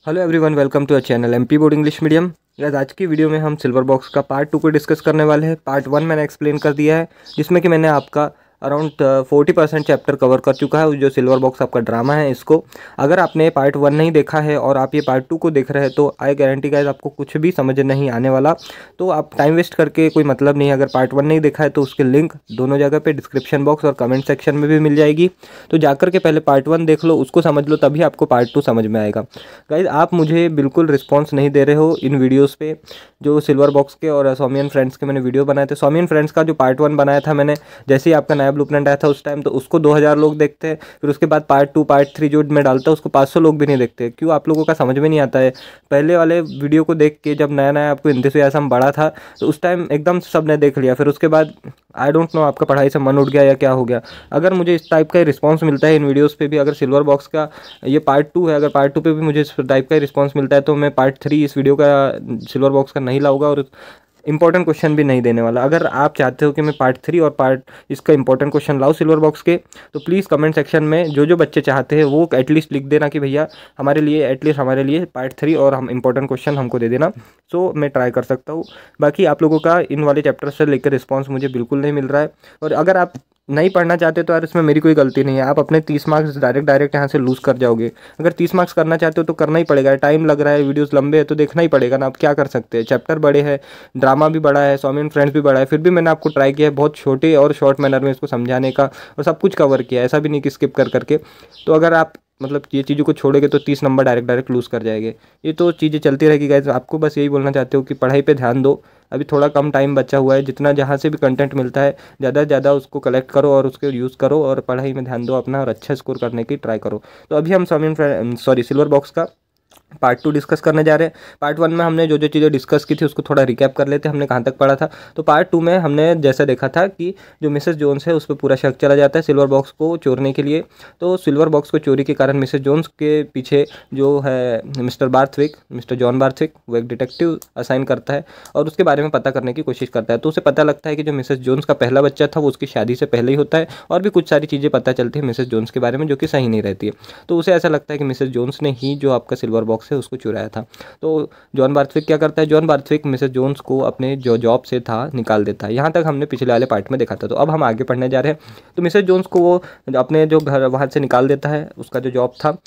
Hello everyone, welcome to a channel MP board English medium. Guys, आज की video में हम सिल्वर बॉक्स का पार्ट 2 को डिस्कस करने वाले हैं। पार्ट 1 मैंने एक्सप्लेन कर दिया है, जिसमें कि मैंने आपका अराउंड 40% चैप्टर कवर कर चुका है। जो सिल्वर बॉक्स आपका ड्रामा है, इसको अगर आपने पार्ट 1 नहीं देखा है और आप ये पार्ट 2 को देख रहे हैं तो आई गारंटी गाइस आपको कुछ भी समझ नहीं आने वाला। तो आप टाइम वेस्ट करके कोई मतलब नहीं है। अगर पार्ट 1 नहीं देखा है तो उसके लिंक दोनों जगह पे डिस्क्रिप्शन बॉक्स और कमेंट सेक्शन में भी मिल जाएगी। तो जाकर के पहले पार्ट 1 देख लो, उसको समझ लो, तभी आपको पार्ट 2 समझ में आएगा। गाइज, आप मुझे बिल्कुल रिस्पॉन्स नहीं दे रहे हो इन वीडियोस पे। जो सिल्वर बॉक्स के और स्वामी एंड फ्रेंड्स के मैंने वीडियो बनाए थे, स्वामी एंड फ्रेंड्स का जो पार्ट 1 बनाया था मैंने, जैसे ही आपका नया ब्लूप्रिंट आया था उस टाइम, तो उसको 2000 लोग देखते हैं। फिर उसके बाद पार्ट 2 पार्ट 3 जो मैं डालता हूँ उसको 500 लोग भी नहीं देखते। क्यों? आप लोगों का समझ में नहीं आता है। पहले वाले वीडियो को देख के जब नया नया आपको हिंदी से ऐसा बढ़ा था तो उस टाइम एकदम सब ने देख लिया। फिर उसके बाद आई डोंट नो आपका पढ़ाई से मन उठ गया या क्या हो गया। अगर मुझे इस टाइप का रिस्पॉन्स मिलता है इन वीडियोज़ पे भी, अगर सिल्वर बॉक्स का ये पार्ट 2 है, अगर पार्ट 2 पे भी मुझे इस टाइप का रिस्पांस मिलता है तो मैं पार्ट 3 इस वीडियो का सिल्वर बॉक्स का नहीं लाऊंगा और इंपॉर्टेंट क्वेश्चन भी नहीं देने वाला। अगर आप चाहते हो कि मैं पार्ट 3 और पार्ट इसका इंपॉर्टेंट क्वेश्चन लाऊं सिल्वर बॉक्स के, तो प्लीज़ कमेंट सेक्शन में जो जो बच्चे चाहते हैं वो एटलीस्ट लिख देना कि भैया हमारे लिए एटलीस्ट हमारे लिए पार्ट 3 और हम इंपॉर्टेंट क्वेश्चन हमको दे देना। सो मैं ट्राई कर सकता हूँ। बाकी आप लोगों का इन वाले चैप्टर से लेकर रिस्पॉन्स मुझे बिल्कुल नहीं मिल रहा है। और अगर आप नहीं पढ़ना चाहते तो यार इसमें मेरी कोई गलती नहीं है। आप अपने 30 मार्क्स डायरेक्ट यहाँ से लूज़ कर जाओगे। अगर 30 मार्क्स करना चाहते हो तो करना ही पड़ेगा। टाइम लग रहा है, वीडियोस लंबे है तो देखना ही पड़ेगा ना। आप क्या कर सकते हैं, चैप्टर बड़े हैं, ड्रामा भी बड़ा है, स्वामी एंड फ्रेंड्स भी बड़ा है, फिर भी मैंने आपको ट्राई किया है बहुत छोटे और शॉर्ट मैनर में इसको समझाने का, और सब कुछ कवर किया है, ऐसा भी नहीं कि स्किप कर करके। तो अगर आप मतलब ये चीज़ों को छोड़ोगे तो 30 नंबर डायरेक्ट लूज़ कर जाएंगे। ये तो चीज़ें चलती रहेगी गाइस। आपको बस यही बोलना चाहते हो कि पढ़ाई पे ध्यान दो। अभी थोड़ा कम टाइम बचा हुआ है, जितना जहाँ से भी कंटेंट मिलता है ज़्यादा से ज़्यादा उसको कलेक्ट करो और उसको यूज़ करो और पढ़ाई में ध्यान दो अपना और अच्छा स्कोर करने की ट्राई करो। तो अभी हम सिल्वर बॉक्स का पार्ट 2 डिस्कस करने जा रहे हैं। पार्ट 1 में हमने जो जो चीज़ें डिस्कस की थी उसको थोड़ा रिकैप कर लेते हैं, हमने कहाँ तक पढ़ा था। तो पार्ट 2 में हमने जैसा देखा था कि जो मिसेस जोन्स है उस पर पूरा शक चला जाता है सिल्वर बॉक्स को चोरने के लिए। तो सिल्वर बॉक्स को चोरी के कारण मिसेस जोन्स के पीछे जो है मिस्टर जॉन बार्थविक, वो एक डिटेक्टिव असाइन करता है और उसके बारे में पता करने की कोशिश करता है। तो उसे पता लगता है कि जो मिसेस जोन्स का पहला बच्चा था वो उसकी शादी से पहले ही होता है, और भी कुछ सारी चीज़ें पता चलती है मिसेस जोन्स के बारे में जो कि सही नहीं रहती है। तो उसे ऐसा लगता है कि मिसेस जोन्स ने ही जो आपका सिल्वर बॉक्स है उसको चुराया था। तो जॉन बार्थविक क्या करता है, जॉन बार्थविक मिसेस जोन्स को अपने जो जॉब से था निकाल देता है। यहाँ तक हमने पिछले वाले पार्ट में देखा था। तो अब हम आगे पढ़ने जा रहे हैं। तो मिसेस जोन्स को वो अपने जो घर वहाँ से निकाल देता है, उसका जो जॉब था।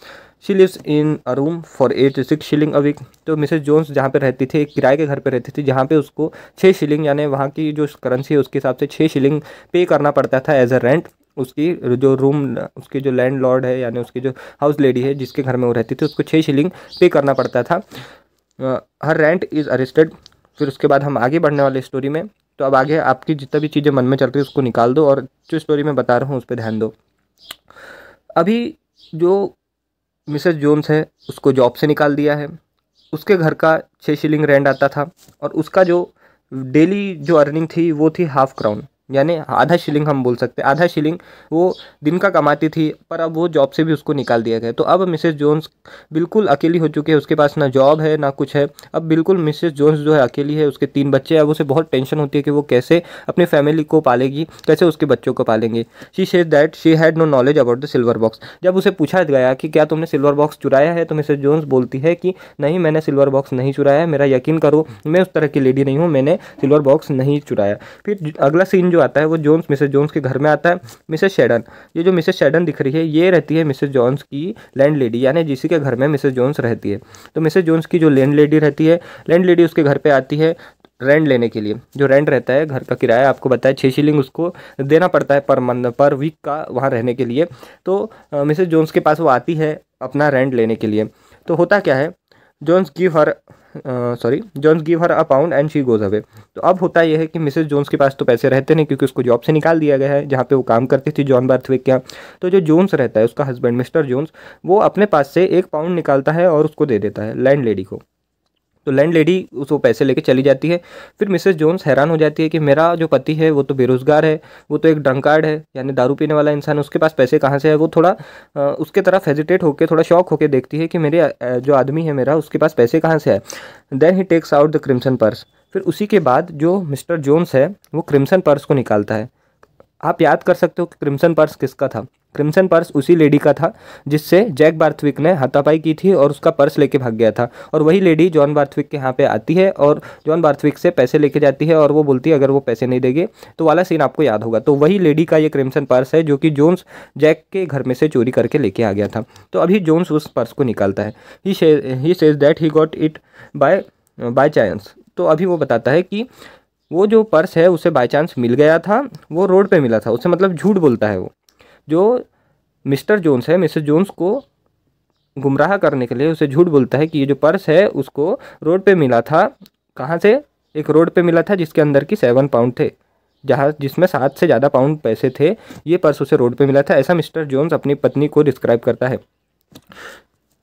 She lives in a room for 86 shilling a week. तो मिसेस जोन्स जहाँ पे रहती थी, एक किराए के घर पे रहती थी, जहाँ पे उसको 6 शिलिंग यानी वहाँ की जो करेंसी है उसके हिसाब से 6 शिलिंग पे करना पड़ता था एज अ रेंट। उसकी जो रूम, उसकी जो लैंड लॉर्ड है यानी उसकी जो हाउस लेडी है जिसके घर में वो रहती थी, उसको 6 शिलिंग पे करना पड़ता था। हर रेंट इज़ अरेस्टेड। फिर उसके बाद हम आगे बढ़ने वाले स्टोरी में। तो अब आगे आपकी जितना भी चीज़ें मन में चल रही है उसको निकाल दो और जो स्टोरी मैं बता रहा हूँ उस पर ध्यान दो। अभी जो मिसेस जोन्स है उसको जॉब से निकाल दिया है। उसके घर का 6 शिलिंग रेंट आता था और उसका जो डेली जो अर्निंग थी वो थी हाफ क्राउन, यानी आधा शिलिंग हम बोल सकते हैं। आधा शिलिंग वो दिन का कमाती थी, पर अब वो जॉब से भी उसको निकाल दिया गया। तो अब मिसेस जोन्स बिल्कुल अकेली हो चुकी है। उसके पास ना जॉब है ना कुछ है। अब बिल्कुल मिसेस जोन्स जो है अकेली है। उसके 3 बच्चे हैं। अब उसे बहुत टेंशन होती है कि वो कैसे अपनी फैमिली को पालेगी, कैसे उसके बच्चों को पालेंगे। She says that she had no knowledge about the silver box. जब उसे पूछा गया कि क्या तुमने सिल्वर बॉक्स चुराया है, तो मिसेस जोन्स बोलती है कि नहीं, मैंने सिल्वर बॉक्स नहीं चुराया है, मेरा यकीन करो, मैं उस तरह की लेडी नहीं हूँ, मैंने सिल्वर बॉक्स नहीं चुराया। फिर अगला सीन आता है वो मिसेस जोन्स के घर में आता है। मिसेस शेडन, ये जो मिसेस शेडन दिख रही है ये रहती है मिसेस जोन्स की लैंड लेडी, यानी जिसी के घर में मिसेस जोन्स रहती है। तो मिसेस जोन्स की जो लैंड लेडी रहती है, लैंड लेडी उसके घर पे आती है रेंट लेने के लिए। जो रेंट रहता है घर का किराया, आपको बताया 6 शिलिंग उसको देना पड़ता है पर वीक का वहाँ रहने के लिए। तो मिसेस जोन्स के पास वो आती है अपना रेंट लेने के लिए। तो होता क्या है, Jones give her a pound and she goes away. तो अब होता यह है कि मिसेस जोन्स के पास तो पैसे रहते नहीं, क्योंकि उसको जॉब से निकाल दिया गया है जहाँ पे वो काम करती थी जॉन बार्थविक के यहाँ। तो जो जोन्स रहता है उसका हस्बैंड मिस्टर जोन्स, वो अपने पास से 1 पाउंड निकालता है और उसको दे देता है लैंड लेडी को। तो लैंड लेडी उसको पैसे लेके चली जाती है। फिर मिसेस जोन्स हैरान हो जाती है कि मेरा जो पति है वो तो बेरोजगार है, वो तो एक ड्रंकार्ड है यानी दारू पीने वाला इंसान है, उसके पास पैसे कहाँ से है। वो थोड़ा उसके तरफ हेजिटेट होकर, थोड़ा शॉक होकर देखती है कि मेरे जो आदमी है मेरा, उसके पास पैसे कहाँ से है। Then he takes out the crimson purse. फिर उसी के बाद जो मिस्टर जोन्स है वो क्रिम्सन पर्स को निकालता है। आप याद कर सकते हो कि क्रिम्सन पर्स किसका था। क्रिम्सन पर्स उसी लेडी का था जिससे जैक बार्थविक ने हाथापाई की थी और उसका पर्स लेके भाग गया था। और वही लेडी जॉन बार्थविक के यहाँ पे आती है और जॉन बार्थविक से पैसे लेके जाती है और वो बोलती है अगर वो पैसे नहीं देंगे तो वाला सीन आपको याद होगा। तो वही लेडी का ये क्रिम्सन पर्स है जो कि जोन्स जैक के घर में से चोरी करके लेके आ गया था। तो अभी जोन्स उस पर्स को निकालता है। He says that he got it by chance. तो अभी वो बताता है कि वो जो पर्स है उसे बाय चांस मिल गया था, वो रोड पे मिला था उसे, मतलब झूठ बोलता है वो। जो मिस्टर जोन्स है मिसेस जोन्स को गुमराह करने के लिए उसे झूठ बोलता है कि ये जो पर्स है उसको रोड पे मिला था। कहाँ से? एक रोड पे मिला था जिसके अंदर की 7 पाउंड थे, जिसमें 7 से ज़्यादा पाउंड पैसे थे। ये पर्स उसे रोड पे मिला था, ऐसा मिस्टर जोन्स अपनी पत्नी को डिस्क्राइब करता है।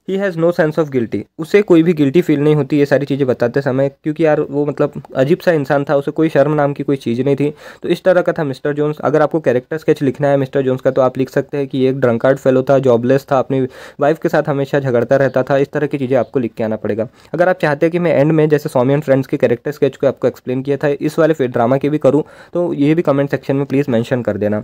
He has no sense of guilty. उसे कोई भी गिल्टी फील नहीं होती ये सारी चीज़ें बताते समय, क्योंकि यार वो मतलब अजीब सा इंसान था, उसे कोई शर्म नाम की कोई चीज़ नहीं थी। तो इस तरह का था मिस्टर जोन्स। अगर आपको कैरेक्टर स्केच लिखना है मिस्टर जोन्स का तो आप लिख सकते हैं कि ये एक ड्रंकार्ड फेलो था, जॉबलेस था, अपनी वाइफ के साथ हमेशा झगड़ता रहता था। इस तरह की चीज़ें आपको लिख के आना पड़ेगा। अगर आप चाहते हैं कि मैं एंड में जैसे स्वामी एंड फ्रेंड्स के कैरेक्टर स्केच को आपको एक्सप्लेन किया था इस वाले फिर ड्रामा के भी करूँ तो ये भी कमेंट सेक्शन में प्लीज़ मेंशन कर देना।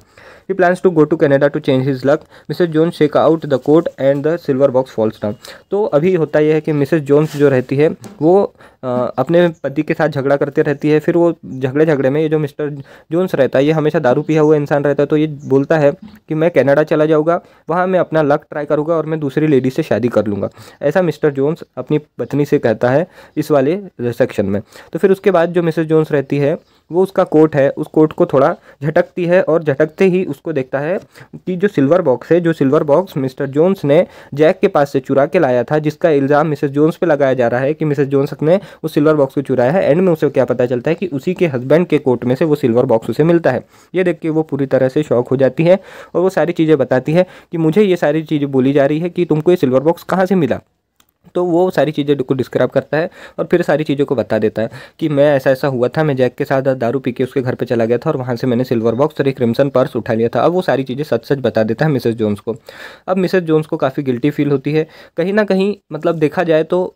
He plans to go to Canada to change his luck. Mrs Jones shake out the coat and the silver box falls down. तो अभी होता यह है कि मिसेस जोन्स जो रहती है वो अपने पति के साथ झगड़ा करती रहती है। फिर वो झगड़े में ये जो मिस्टर जोन्स रहता है ये हमेशा दारू पिया हुआ इंसान रहता है। तो ये बोलता है कि मैं कनाडा चला जाऊँगा, वहाँ मैं अपना लक ट्राई करूँगा और मैं दूसरी लेडी से शादी कर लूँगा, ऐसा मिस्टर जोन्स अपनी पत्नी से कहता है इस वाले सेक्शन में। तो फिर उसके बाद जो मिसेस जोन्स रहती है वो उसका कोट है, उस कोट को थोड़ा झटकती है और झटकते ही उसको देखता है कि जो सिल्वर बॉक्स है, जो सिल्वर बॉक्स मिस्टर जोन्स ने जैक के पास से चुरा के लाया था, जिसका इल्ज़ाम मिसेस जोन्स पे लगाया जा रहा है कि मिसेस जोन्स ने उस सिल्वर बॉक्स को चुराया है। एंड में उसे क्या पता चलता है कि उसी के हस्बैंड के कोट में से वो सिल्वर बॉक्स उसे मिलता है। ये देख के वो पूरी तरह से शॉक हो जाती है और वो सारी चीज़ें बताती है कि मुझे ये सारी चीज़ें बोली जा रही है कि तुमको ये सिल्वर बॉक्स कहाँ से मिला। तो वो सारी चीज़ें को डिस्क्राइब करता है और फिर सारी चीज़ों को बता देता है कि मैं ऐसा हुआ था, मैं जैक के साथ दारू पी के उसके घर पे चला गया था और वहाँ से मैंने सिल्वर बॉक्स और एक क्रिम्सन पर्स उठा लिया था। अब वो सारी चीज़ें सच बता देता है मिसेस जोन्स को। अब मिसेस जोन्स को काफ़ी गिल्टी फील होती है कहीं ना कहीं, मतलब देखा जाए तो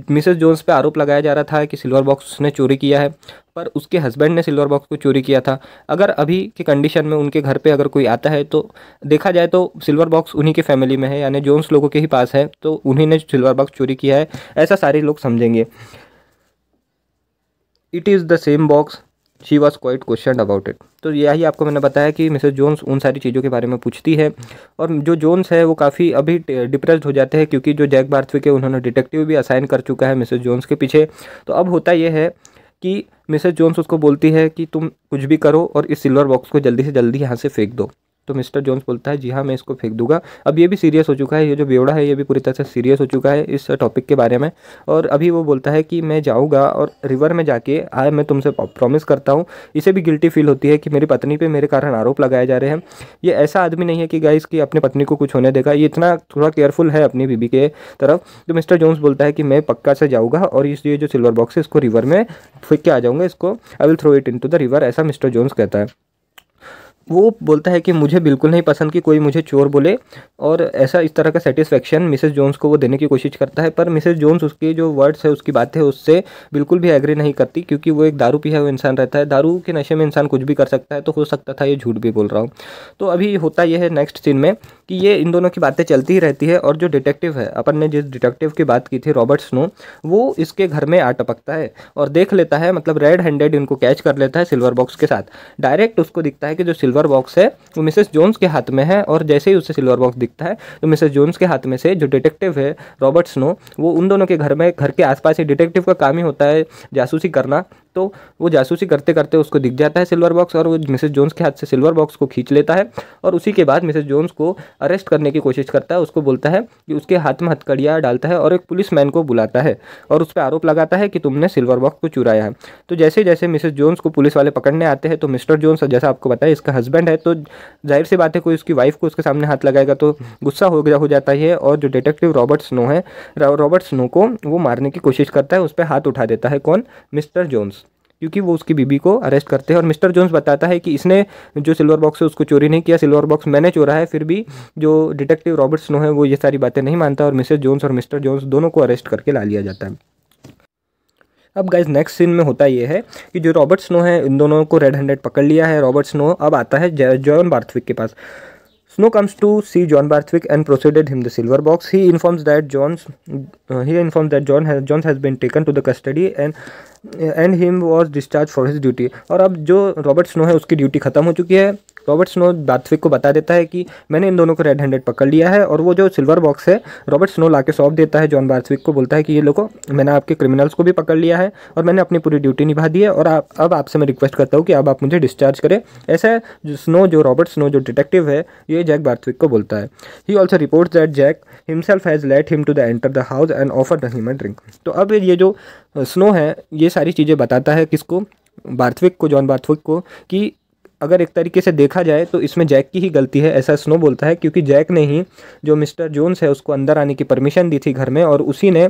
मिसेस जोन्स पे आरोप लगाया जा रहा था कि सिल्वर बॉक्स उसने चोरी किया है, पर उसके हस्बैंड ने सिल्वर बॉक्स को चोरी किया था। अगर अभी की कंडीशन में उनके घर पे अगर कोई आता है तो देखा जाए तो सिल्वर बॉक्स उन्हीं के फैमिली में है, यानी जोन्स लोगों के ही पास है, तो उन्हीं ने सिल्वर बॉक्स चोरी किया है, ऐसा सारे लोग समझेंगे। It is the same box, she was quite question about it. तो यही आपको मैंने बताया कि मिसेस जोन्स उन सारी चीज़ों के बारे में पूछती है और जो जोन्स है वो काफ़ी अभी डिप्रेस्ड हो जाते हैं, क्योंकि जो जैक बार्थविक है उन्होंने डिटेक्टिव भी असाइन कर चुका है मिसेस जोन्स के पीछे। तो अब होता यह है कि मिसेस जोन्स उसको बोलती है कि तुम कुछ भी करो और इस सिल्वर बॉक्स को जल्दी से जल्दी यहाँ से फेंक दो। तो मिस्टर जोन्स बोलता है जी हाँ मैं इसको फेंक दूंगा। अब ये भी सीरियस हो चुका है, ये जो बेवड़ा है ये भी पूरी तरह से सीरियस हो चुका है इस टॉपिक के बारे में। और अभी वो बोलता है कि मैं जाऊँगा और रिवर में जाके मैं तुमसे प्रॉमिस करता हूँ। इसे भी गिल्टी फील होती है कि मेरी पत्नी पे मेरे कारण आरोप लगाए जा रहे हैं। ये ऐसा आदमी नहीं है कि गाइस कि अपनी पत्नी को कुछ होने देगा, ये इतना थोड़ा केयरफुल है अपनी बीबी के तरफ। तो मिस्टर जोन्स बोलता है कि मैं पक्का से जाऊँगा और ये जो सिल्वर बॉक्स है इसको रिवर में फेंक के आ जाऊँगा, इसको I will throw it into the river, ऐसा मिस्टर जोन्स कहता है। वो बोलता है कि मुझे बिल्कुल नहीं पसंद कि कोई मुझे चोर बोले, और ऐसा इस तरह का सेटिस्फेक्शन मिसेस जोन्स को वो देने की कोशिश करता है। पर मिसेस जोन्स उसके जो वर्ड्स है उसकी बातें उससे बिल्कुल भी एग्री नहीं करती, क्योंकि वो एक दारू पिया हुआ इंसान रहता है। दारू के नशे में इंसान कुछ भी कर सकता है, तो हो सकता था ये झूठ भी बोल रहा हूँ। तो अभी होता यह है नेक्स्ट सीन में कि ये इन दोनों की बातें चलती ही रहती है और जो डिटेक्टिव है, अपन ने जिस डिटेक्टिव की बात की थी रॉबर्ट स्नो, वो इसके घर में आ टपकता है और देख लेता है, मतलब रेड हैंडेड इनको कैच कर लेता है सिल्वर बॉक्स के साथ। डायरेक्ट उसको दिखता है कि जो सिल्वर बॉक्स है वो मिसेस जोन्स के हाथ में है, और जैसे ही उसे सिल्वर बॉक्स दिखता है तो मिसेस जोन्स के हाथ में से जो डिटेक्टिव है रॉबर्ट स्नो, वो उन दोनों के घर के आसपास ही, डिटेक्टिव का काम ही होता है जासूसी करना, तो वो जासूसी करते करते उसको दिख जाता है सिल्वर बॉक्स और वो मिसेस जोन्स के हाथ से सिल्वर बॉक्स को खींच लेता है। और उसी के बाद मिसेस जोन्स को अरेस्ट करने की कोशिश करता है, उसको बोलता है कि उसके हाथ में हथकड़ियाँ डालता है और एक पुलिसमैन को बुलाता है और उस पर आरोप लगाता है कि तुमने सिल्वर बॉक्स को चुराया है। तो जैसे जैसे मिसेस जोन्स को पुलिस वाले पकड़ने आते हैं तो मिस्टर जोन्स, जैसा आपको बताया इसका हस्बैंड है, तो जाहिर सी बात है कोई उसकी वाइफ को उसके सामने हाथ लगाएगा तो गुस्सा हो जाता है, और जो डिटेक्टिव रॉबर्ट स्नो है, रॉबर्ट स्नो को वो मारने की कोशिश करता है, उस पर हाथ उठा देता है। कौन? मिस्टर जोन्स, क्योंकि वो उसकी बीबी को अरेस्ट करते हैं। और मिस्टर जोन्स बताता है कि इसने जो सिल्वर बॉक्स है उसको चोरी नहीं किया, सिल्वर बॉक्स मैंने चोरा है। फिर भी जो डिटेक्टिव रॉबर्ट स्नो है वो ये सारी बातें नहीं मानता और मिसेस जोन्स और मिस्टर जोन्स दोनों को अरेस्ट करके ला लिया जाता है। अब गाइज नेक्स्ट सीन में होता ये है कि जो रॉबर्ट स्नो है इन दोनों को रेड हैंडेड पकड़ लिया है। रॉबर्ट स्नो अब आता है जॉन बार्थविक के पास। Snow comes to see John Barthwick and proceeded him the silver box. He informs that Jones has been taken to the custody and him was discharged for his duty. और अब जो Robert snow है उसकी duty खत्म हो चुकी है। Robert snow Barthwick को बता देता है कि मैंने इन दोनों को रेड हैंडेड पकड़ लिया है, और वो जो सिल्वर बॉक्स है रॉबर्ट स्नो लाके सौंप देता है जॉन बार्थविक को, बोलता है कि ये लोगों मैंने आपके क्रिमिनल्स को भी पकड़ लिया है और मैंने अपनी पूरी ड्यूटी निभा दी है, और अब आपसे मैं रिक्वेस्ट करता हूँ कि अब आप मुझे डिस्चार्ज करें। ऐसा जो रॉबर्ट स्नो जो डिटेक्टिव है ये जैक बार्थविक को बोलता है। He also reports that Jack himself has let him to the enter the house and offer him a drink. तो अब ये जो स्नो है ये सारी चीज़ें बताता है किसको, बार्थविक को, जॉन बार्थविक को, कि अगर एक तरीके से देखा जाए तो इसमें जैक की ही गलती है, ऐसा स्नो बोलता है, क्योंकि जैक ने ही जो मिस्टर जोन्स है उसको अंदर आने की परमिशन दी थी घर में, और उसी ने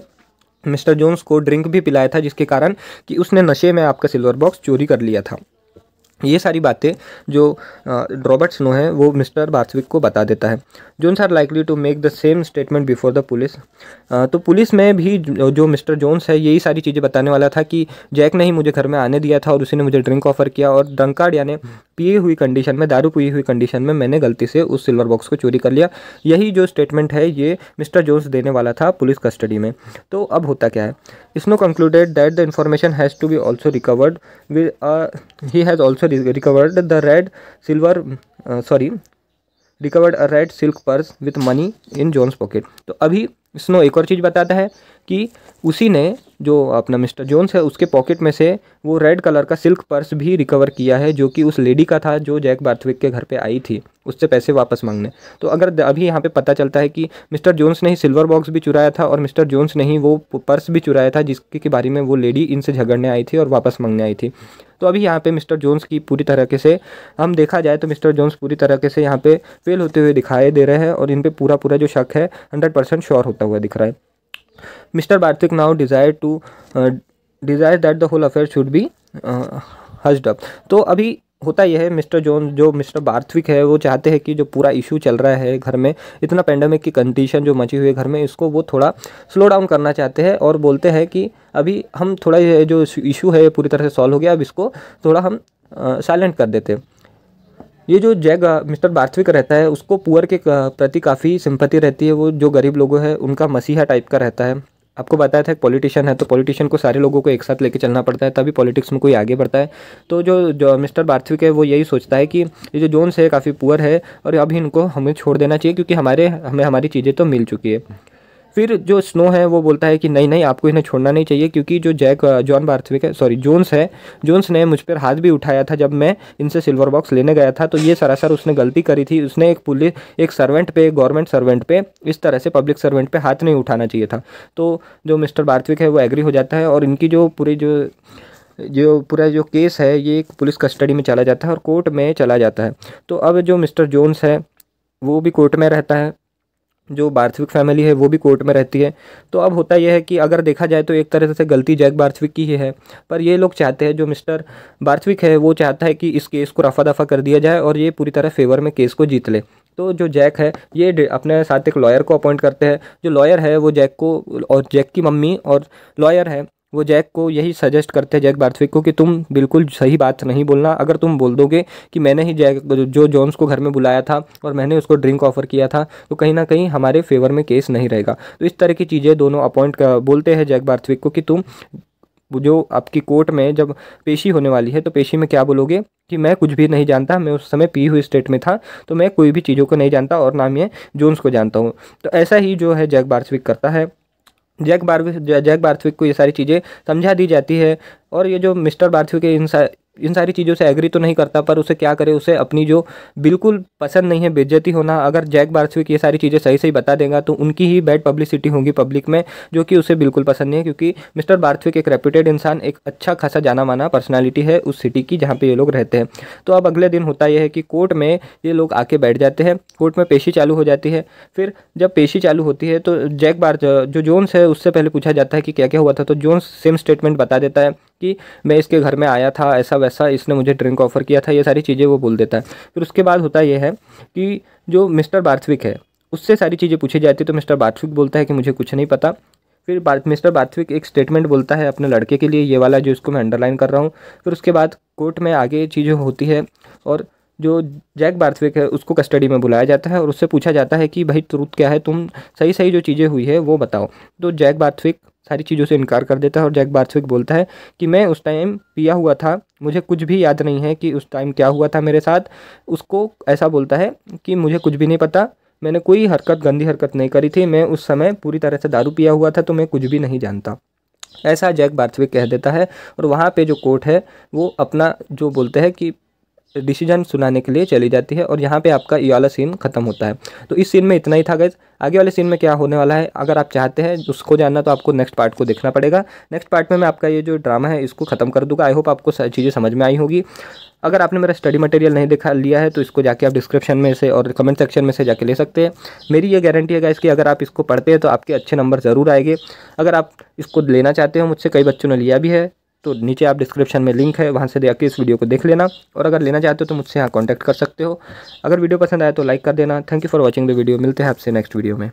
मिस्टर जोन्स को ड्रिंक भी पिलाया था, जिसके कारण कि उसने नशे में आपका सिल्वर बॉक्स चोरी कर लिया था। ये सारी बातें जो रॉबर्ट स्नो है वो मिस्टर बार्थविक को बता देता है। Jones are likely to make the same statement before the police. तो पुलिस में भी जो मिस्टर जोन्स है यही सारी चीज़ें बताने वाला था कि जैक ने ही मुझे घर में आने दिया था और उसी ने मुझे ड्रिंक ऑफर किया, और ड्रंकार्ड यानी पिए हुई कंडीशन में, दारू पी हुई कंडीशन में मैंने गलती से उस सिल्वर बॉक्स को चोरी कर लिया। यही जो स्टेटमेंट है ये मिस्टर जोन्स देने वाला था पुलिस कस्टडी में। तो अब होता क्या है, Snow concluded that the information has to be also recovered with he has also recovered the recovered a red silk purse with money in Jones pocket. तो अभी स्नो एक और चीज़ बताता है कि उसी ने जो अपना मिस्टर जोन्स है उसके पॉकेट में से वो रेड कलर का सिल्क पर्स भी रिकवर किया है, जो कि उस लेडी का था जो जैक बार्थविक के घर पे आई थी उससे पैसे वापस मांगने। तो अगर अभी यहाँ पे पता चलता है कि मिस्टर जोन्स ने ही सिल्वर बॉक्स भी चुराया था और मिस्टर जोन्स ने ही वो पर्स भी चुराया था जिसके के बारे में वो लेडी इनसे झगड़ने आई थी और वापस मांगने आई थी। तो अभी यहाँ पे मिस्टर जोन्स की पूरी तरीके से हम देखा जाए तो मिस्टर जोन्स पूरी तरीके से यहाँ पे फेल होते हुए दिखाई दे रहे हैं, और इन पे पूरा जो शक है 100% श्योर होता हुआ दिख रहा है। Mr Barthwick now desire that the whole affair should be hushed up. तो अभी होता यह है, मिस्टर बार्थविक है वो चाहते हैं कि जो पूरा इशू चल रहा है घर में, इतना पेंडेमिक की कंडीशन जो मची हुई है घर में, इसको वो थोड़ा स्लो डाउन करना चाहते हैं, और बोलते हैं कि अभी हम थोड़ा ये जो इशू है पूरी तरह से सॉल्व हो गया, अब इसको थोड़ा हम साइलेंट कर देते हैं। ये जो मिस्टर बार्थविक रहता है उसको पुअर के प्रति काफ़ी सिंपैथी रहती है, वो जो गरीब लोगों है उनका मसीहा टाइप का रहता है। आपको बताया था एक पॉलिटिशियन है, तो पॉलिटिशियन को सारे लोगों को एक साथ लेके चलना पड़ता है तभी पॉलिटिक्स में कोई आगे बढ़ता है। तो जो मिस्टर बार्थविक है वो यही सोचता है कि ये जो जोन्स है काफ़ी पुअर है और अभी इनको हमें छोड़ देना चाहिए, क्योंकि हमें हमारी चीज़ें तो मिल चुकी है। फिर जो स्नो है वो बोलता है कि नहीं आपको इन्हें छोड़ना नहीं चाहिए, क्योंकि जो जोन्स ने मुझ पर हाथ भी उठाया था जब मैं इनसे सिल्वर बॉक्स लेने गया था। तो ये सरासर उसने गलती करी थी, उसने एक सर्वेंट पे, गवर्नमेंट सर्वेंट पे, इस तरह से पब्लिक सर्वेंट पे हाथ नहीं उठाना चाहिए था। तो जो मिस्टर बार्थविक है वो एग्री हो जाता है, और इनकी जो पूरा जो केस है ये पुलिस कस्टडी में चला जाता है और कोर्ट में चला जाता है। तो अब जो मिस्टर जोन्स है वो भी कोर्ट में रहता है, जो बार्थविक फैमिली है वो भी कोर्ट में रहती है। तो अब होता यह है कि अगर देखा जाए तो एक तरह से गलती जैक बार्थविक की ही है, पर ये लोग चाहते हैं, जो मिस्टर बार्थविक है वो चाहता है कि इस केस को रफा दफा कर दिया जाए और ये पूरी तरह फेवर में केस को जीत ले। तो जो जैक है ये अपने साथ एक लॉयर को अपॉइंट करते हैं। जो लॉयर है वो जैक को, और जैक की मम्मी और लॉयर है वो जैक को यही सजेस्ट करते हैं, जैक बार्थविक को, कि तुम बिल्कुल सही बात नहीं बोलना। अगर तुम बोल दोगे कि मैंने ही जो जोन्स को घर में बुलाया था और मैंने उसको ड्रिंक ऑफर किया था, तो कहीं ना कहीं हमारे फेवर में केस नहीं रहेगा। तो इस तरह की चीज़ें दोनों बोलते हैं जैक बार्थविक को कि तुम जो आपकी कोर्ट में जब पेशी होने वाली है तो पेशी में क्या बोलोगे कि मैं कुछ भी नहीं जानता, मैं उस समय पी हुई स्टेट में था, तो मैं कोई भी चीज़ों को नहीं जानता और ना मैं जोन्स को जानता हूँ। तो ऐसा ही जो है जैक बार्थविक करता है। जैक बार्थविक को ये सारी चीज़ें समझा दी जाती है, और ये जो मिस्टर बार्थविक है इन सारी चीज़ों से एग्री तो नहीं करता, पर उसे क्या करे, उसे अपनी जो बिल्कुल पसंद नहीं है बेइज्जती होना। अगर जैक बार्थविक ये सारी चीज़ें सही बता देगा तो उनकी ही बैड पब्लिसिटी होगी पब्लिक में, जो कि उसे बिल्कुल पसंद नहीं है, क्योंकि मिस्टर बार्थविक एक रेप्यूटेड इंसान, एक अच्छा खासा जाना माना पर्सनालिटी है उस सिटी की जहाँ पे ये लोग रहते हैं। तो अब अगले दिन होता यह है कि कोर्ट में ये लोग आके बैठ जाते हैं, कोर्ट में पेशी चालू हो जाती है। फिर जब पेशी चालू होती है तो जो जोन्स है उससे पहले पूछा जाता है कि क्या क्या हुआ था, तो जोन्स सेम स्टेटमेंट बता देता है कि मैं इसके घर में आया था, ऐसा वैसा, इसने मुझे ड्रिंक ऑफर किया था, ये सारी चीज़ें वो बोल देता है। फिर उसके बाद होता यह है कि जो मिस्टर बार्थविक है उससे सारी चीज़ें पूछी जाती है, तो मिस्टर बार्थविक बोलता है कि मुझे कुछ नहीं पता। फिर मिस्टर बार्थविक एक स्टेटमेंट बोलता है अपने लड़के के लिए, ये वाला जो इसको मैं अंडरलाइन कर रहा हूँ। फिर उसके बाद कोर्ट में आगे चीज़ें होती है, और जो जैक बार्थविक है उसको कस्टडी में बुलाया जाता है और उससे पूछा जाता है कि भाई ट्रूथ क्या है, तुम सही सही जो चीज़ें हुई है वो बताओ। तो जैक बार्थविक सारी चीज़ों से इनकार कर देता है और जैक बार्थविक बोलता है कि मैं उस टाइम पिया हुआ था, मुझे कुछ भी याद नहीं है कि उस टाइम क्या हुआ था मेरे साथ। उसको ऐसा बोलता है कि मुझे कुछ भी नहीं पता, मैंने कोई गंदी हरकत नहीं करी थी, मैं उस समय पूरी तरह से दारू पिया हुआ था, तो मैं कुछ भी नहीं जानता, ऐसा जैक बार्थविक कह देता है। और वहाँ पे जो कोर्ट है वो अपना जो बोलते हैं कि डिसीजन सुनाने के लिए चली जाती है और यहाँ पे आपका ये वाला सीन खत्म होता है। तो इस सीन में इतना ही था गाइस। आगे वाले सीन में क्या होने वाला है अगर आप चाहते हैं उसको जानना तो आपको नेक्स्ट पार्ट को देखना पड़ेगा। नेक्स्ट पार्ट में मैं आपका ये जो ड्रामा है इसको ख़त्म कर दूंगा। आई होप आपको सारी चीज़ें समझ में आई होगी। अगर आपने मेरा स्टडी मटेरियल नहीं दिखा लिया है तो इसको जाके आप डिस्क्रिप्शन में से और कमेंट सेक्शन में से जाके ले सकते हैं। मेरी ये गारंटी है गाइस कि अगर आप इसको पढ़ते हैं तो आपके अच्छे नंबर ज़रूर आएंगे। अगर आप इसको लेना चाहते हो, मुझसे कई बच्चों ने लिया भी है, तो नीचे आप डिस्क्रिप्शन में लिंक है, वहाँ से जाके इस वीडियो को देख लेना। और अगर लेना चाहते हो तो मुझसे यहाँ कॉन्टैक्ट कर सकते हो। अगर वीडियो पसंद आया तो लाइक कर देना। Thank you for watching the video. मिलते हैं आपसे नेक्स्ट वीडियो में।